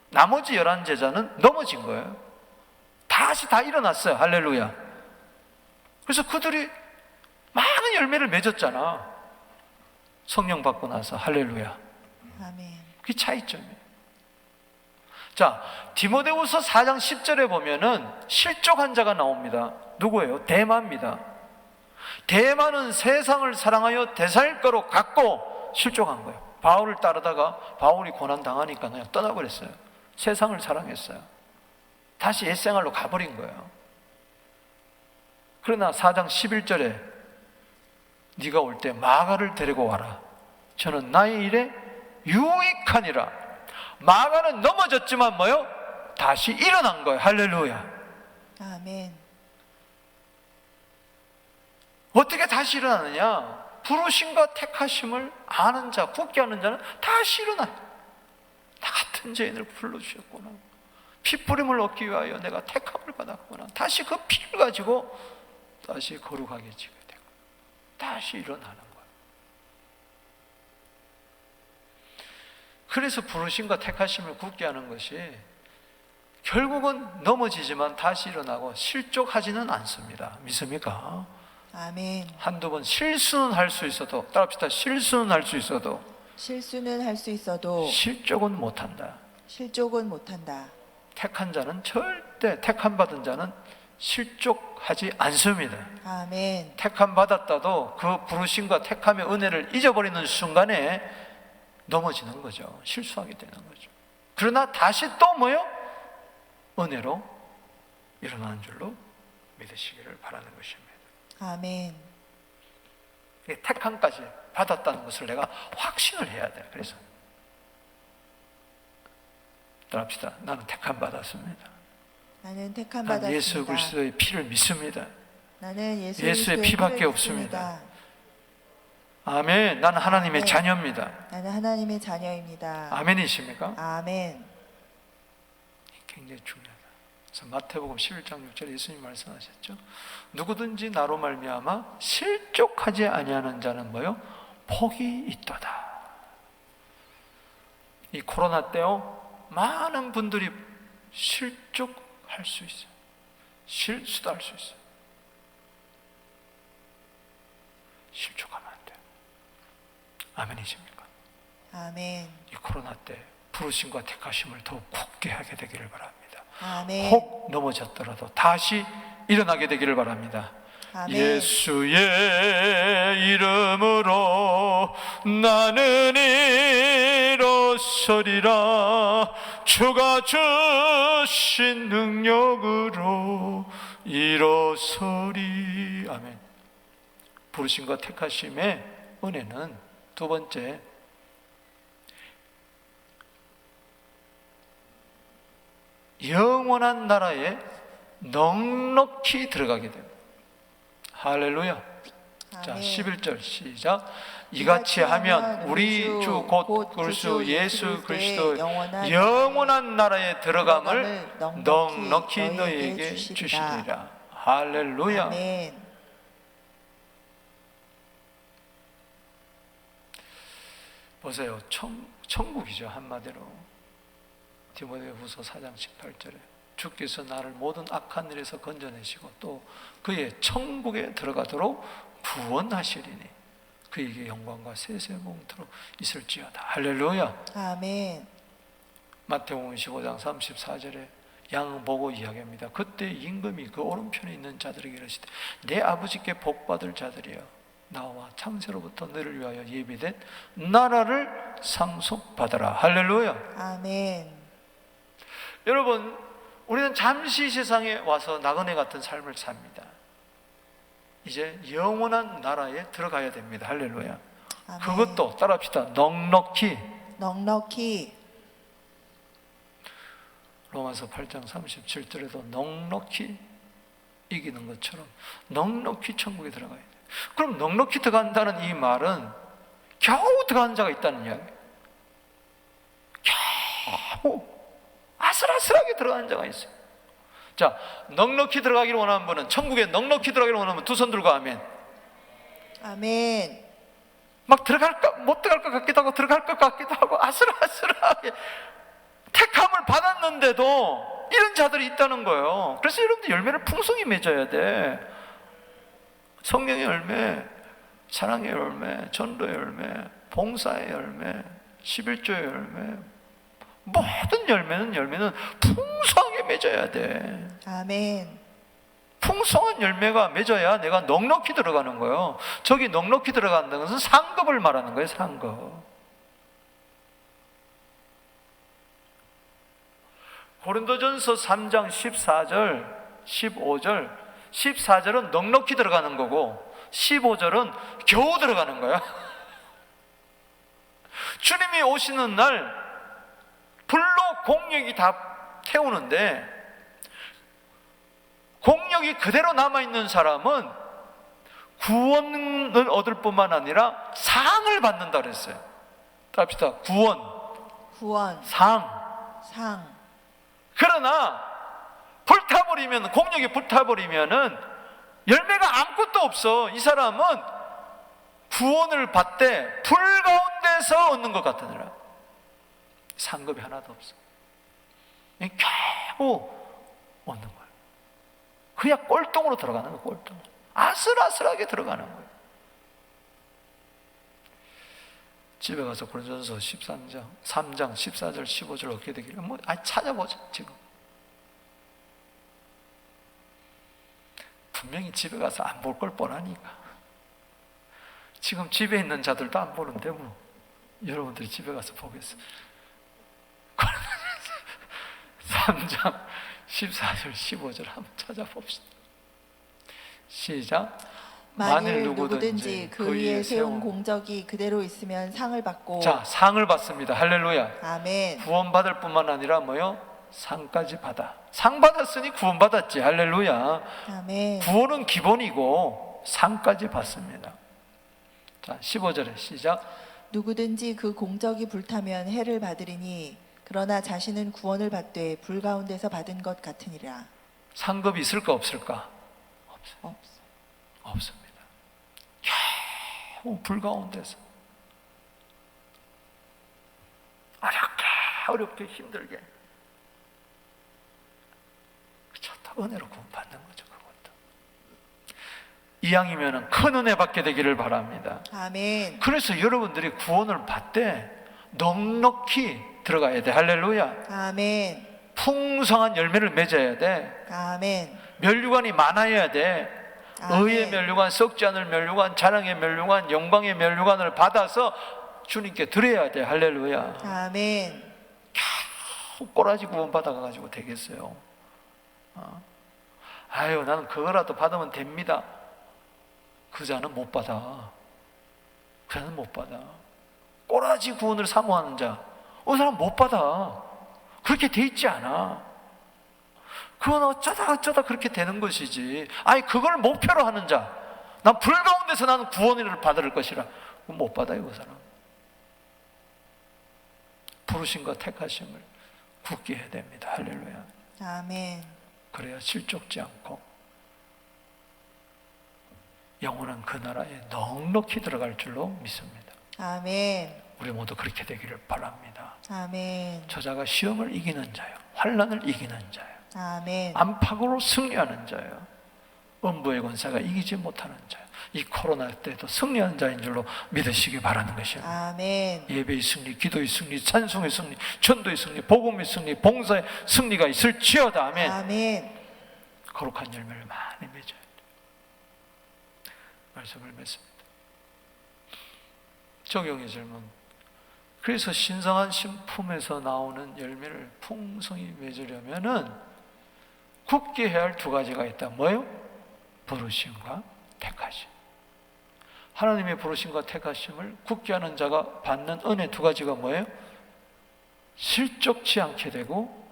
나머지 11제자는 넘어진 거예요. 다시 다 일어났어요. 할렐루야. 그래서 그들이 많은 열매를 맺었잖아. 성령 받고 나서. 할렐루야. 아멘. 그게 차이점이에요. 자, 디모데후서 4장 10절에 보면은 실족한 자가 나옵니다. 누구예요? 대마입니다. 대마는 세상을 사랑하여 대살가로 갖고 실족한 거예요. 바울을 따르다가 바울이 고난 당하니까 그냥 떠나버렸어요. 세상을 사랑했어요. 다시 옛생활로 가버린 거예요. 그러나 4장 11절에 네가 올 때 마가를 데리고 와라. 저는 나의 일에 유익하니라. 마가는 넘어졌지만 뭐요? 다시 일어난 거예요. 할렐루야. 아멘. 어떻게 다시 일어나느냐? 부르심과 택하심을 아는 자, 굳게 하는 자는 다시 일어나요. 나 같은 죄인을 불러주셨구나. 피뿌림을 얻기 위하여 내가 택함을 받았구나. 다시 그 피를 가지고 다시 거룩하게 지게 되고 다시 일어나는 거예요. 그래서 부르심과 택하심을 굳게 하는 것이 결국은 넘어지지만 다시 일어나고 실족하지는 않습니다. 믿습니까? 아멘. 한두 번 실수는 할 수 있어도, 따라합시다. 실수는 할 수 있어도 실수는 할 수 있어도 실족은 못한다. 실족은 못한다. 택한 자는 절대, 택함 받은 자는 실족하지 않습니다. 아멘. 택함 받았다도 그 부르심과 택함의 은혜를 잊어버리는 순간에 넘어지는 거죠. 실수하게 되는 거죠. 그러나 다시 또 뭐요? 은혜로 일어나는 줄로 믿으시기를 바라는 것입니다. 아멘. 택함까지 받았다는 것을 내가 확신을 해야 돼요. 그래서 따라합시다. 나는 택함 받았습니다. 나는 택함 난 받았습니다. 예수 그리스도의 피를 믿습니다. 나는 예수 예수의 그리스도의 피밖에 피를 없습니다. 믿습니다. 아멘. 나는 하나님의 아멘. 자녀입니다. 나는 하나님의 자녀입니다. 아멘이십니까? 아멘. 굉장히 중요하다. 그래서 마태복음 11장 6절에 예수님 말씀하셨죠. 누구든지 나로 말미암아 실족하지 아니하는 자는 뭐요? 복이 있도다. 이 코로나 때요, 많은 분들이 실족할 수 있어요. 실수도 할 수 있어요. 실족하면 안 돼요. 아멘이십니까? 아멘. 이 코로나 때 부르심과 택하심을 더욱 굳게 하게 되기를 바랍니다. 아멘. 혹 넘어졌더라도 다시 일어나게 되기를 바랍니다. 아멘. 예수의 이름으로 나는 일어서리라. 주가 주신 능력으로 일어서리. 아멘. 부르심과 택하심의 은혜는 두 번째, 영원한 나라에 넉넉히 들어가게 됩니다. 할렐루야. 자, 아멘. 11절 시작. 이같이 하면 우리 주 곧 그리스도 예수 그리스도 영원한 나라에 들어감을 넉넉히 너희에게 주시리라. 할렐루야. 아멘. 보세요. 천국이죠, 한마디로. 디모데후서 4장 18절에 주께서 나를 모든 악한 일에서 건져내시고 또 그의 천국에 들어가도록 구원하시리니 그에게 영광과 세세봉토록 있을지어다. 할렐루야. 아멘. 마태복음 15장 34절에 양 보고 이야기합니다. 그때 임금이 그 오른편에 있는 자들에게 이르시되 내 아버지께 복받을 자들이여 나와 창세로부터 너를 위하여 예비된 나라를 상속받아라. 할렐루야. 아멘. 여러분, 우리는 잠시 세상에 와서 나그네 같은 삶을 삽니다. 이제 영원한 나라에 들어가야 됩니다. 할렐루야. 아멘. 그것도 따라합시다. 넉넉히. 넉넉히. 로마서 8장 37절에도 넉넉히 이기는 것처럼 넉넉히 천국에 들어가야 돼요. 그럼 넉넉히 들어간다는 이 말은 겨우 들어가는 자가 있다는 이야기예요. 겨우 아슬아슬하게 들어가는 자가 있어요. 자, 넉넉히 들어가기를 원하는 분은, 천국에 넉넉히 들어가기를 원하는 분 두 손 들고 아멘. 아멘. 막 들어갈까 못 들어갈 것 같기도 하고 들어갈 것 같기도 하고 아슬아슬하게 택함을 받았는데도 이런 자들이 있다는 거예요. 그래서 여러분들 열매를 풍성히 맺어야 돼. 성령의 열매, 사랑의 열매, 전도의 열매, 봉사의 열매, 11조의 열매, 모든 열매는 풍성하게 맺어야 돼. 아멘. 풍성한 열매가 맺어야 내가 넉넉히 들어가는 거예요. 저기 넉넉히 들어간다는 것은 상급을 말하는 거예요. 상급. 고린도전서 3장 14절 15절 14절은 넉넉히 들어가는 거고 15절은 겨우 들어가는 거야. 주님이 오시는 날 불로 공력이 다 태우는데 공력이 그대로 남아있는 사람은 구원을 얻을 뿐만 아니라 상을 받는다 그랬어요. 답시다. 구원, 상. 그러나 불타버리면, 공력이 불타버리면은 열매가 아무것도 없어. 이 사람은 구원을 받되 불 가운데서 얻는 것 같으니라. 상급이 하나도 없어. 겨우 얻는 거야. 그냥 꼴통으로 들어가는 거야. 꼴통. 아슬아슬하게 들어가는 거야. 집에 가서 고린도전서 13장 3장 14절 15절 어떻게 되기를 찾아보자. 지금 분명히 집에 가서 안 볼 걸 뻔하니까. 지금 집에 있는 자들도 안 보는데 여러분들이 집에 가서 보겠어. 3장 14절 15절 한번 찾아봅시다. 시작. 만일 누구든지 그 위에 세운 공적이 그대로 있으면 상을 받고. 자, 상을 받습니다. 할렐루야. 아멘. 구원받을 뿐만 아니라 상까지 받아. 상 받았으니 구원받았지. 할렐루야. 아멘. 구원은 기본이고 상까지 받습니다. 자, 15절에 시작. 누구든지 그 공적이 불타면 해를 받으리니 그러나 자신은 구원을 받되 불 가운데서 받은 것 같으니라. 상급이 있을까 없을까? 없습니다. 겨우 불 가운데서 어렵게 힘들게 좋다. 은혜로 구원받는 거죠. 그것도 이왕이면 큰 은혜 받게 되기를 바랍니다. 아멘. 그래서 여러분들이 구원을 받되 넉넉히 들어가야 돼. 할렐루야. 아멘. 풍성한 열매를 맺어야 돼. 아멘. 면류관이 많아야 돼. 아멘. 의의 면류관, 썩지 않을 면류관, 자랑의 면류관, 영광의 면류관을 받아서 주님께 드려야 돼. 할렐루야. 아멘. 겨우 꼬라지 구원 받아가지고 되겠어요? 아유, 나는 그거라도 받으면 됩니다. 그 자는 못 받아. 그 자는 못 받아. 꼬라지 구원을 사모하는 자, 그 사람 못 받아. 그렇게 돼 있지 않아. 그건 어쩌다 그렇게 되는 것이지. 아니, 그걸 목표로 하는 자, 난 불 가운데서 나는 구원을 받을 것이라, 그건 못 받아요. 그 사람 부르심과 택하심을 굳게 해야 됩니다. 할렐루야. 아멘. 그래야 실족지 않고 영원한 그 나라에 넉넉히 들어갈 줄로 믿습니다. 아멘. 우리 모두 그렇게 되기를 바랍니다. 아멘. 저자가 시험을 이기는 자요, 환난을 이기는 자요, 아멘. 안팎으로 승리하는 자요, 음부의 권세가 이기지 못하는 자요, 이 코로나 때도 승리하는 자인 줄로 믿으시기 바라는 것입니다. 아멘. 예배의 승리, 기도의 승리, 찬송의 승리, 전도의 승리, 복음의 승리, 봉사의 승리가 있을지어다. 아멘. 아멘. 거룩한 열매를 많이 맺어야 돼. 말씀을 맺습니다. 적용의 질문. 그래서 신성한 신품에서 나오는 열매를 풍성히 맺으려면은 굳게 해야 할 두 가지가 있다. 뭐예요? 부르심과 택하심. 하나님의 부르심과 택하심을 굳게 하는 자가 받는 은혜 두 가지가 뭐예요? 실족치 않게 되고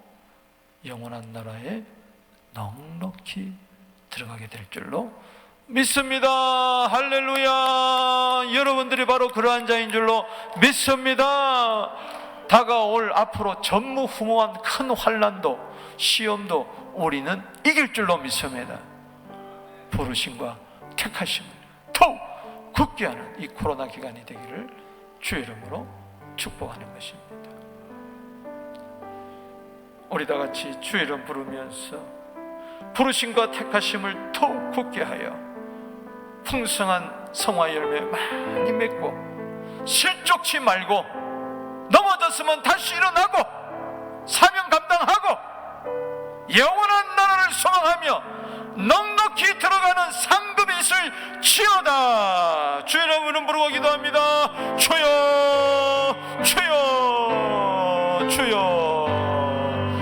영원한 나라에 넉넉히 들어가게 될 줄로 믿습니다. 할렐루야. 여러분들이 바로 그러한 자인 줄로 믿습니다. 다가올 앞으로 전무후무한 큰 환난도 시험도 우리는 이길 줄로 믿습니다. 부르심과 택하심을 더욱 굳게 하는 이 코로나 기간이 되기를 주의 이름으로 축복하는 것입니다. 우리 다 같이 주의 이름 부르면서 부르심과 택하심을 더욱 굳게 하여 풍성한 성화 열매 많이 맺고 실족치 말고 넘어졌으면 다시 일어나고 사명 감당하고 영원한 나라를 소망하며 넉넉히 들어가는 상급이 있을 지어다. 주의 이름으로 부르고 기도합니다. 주여, 주여, 주여.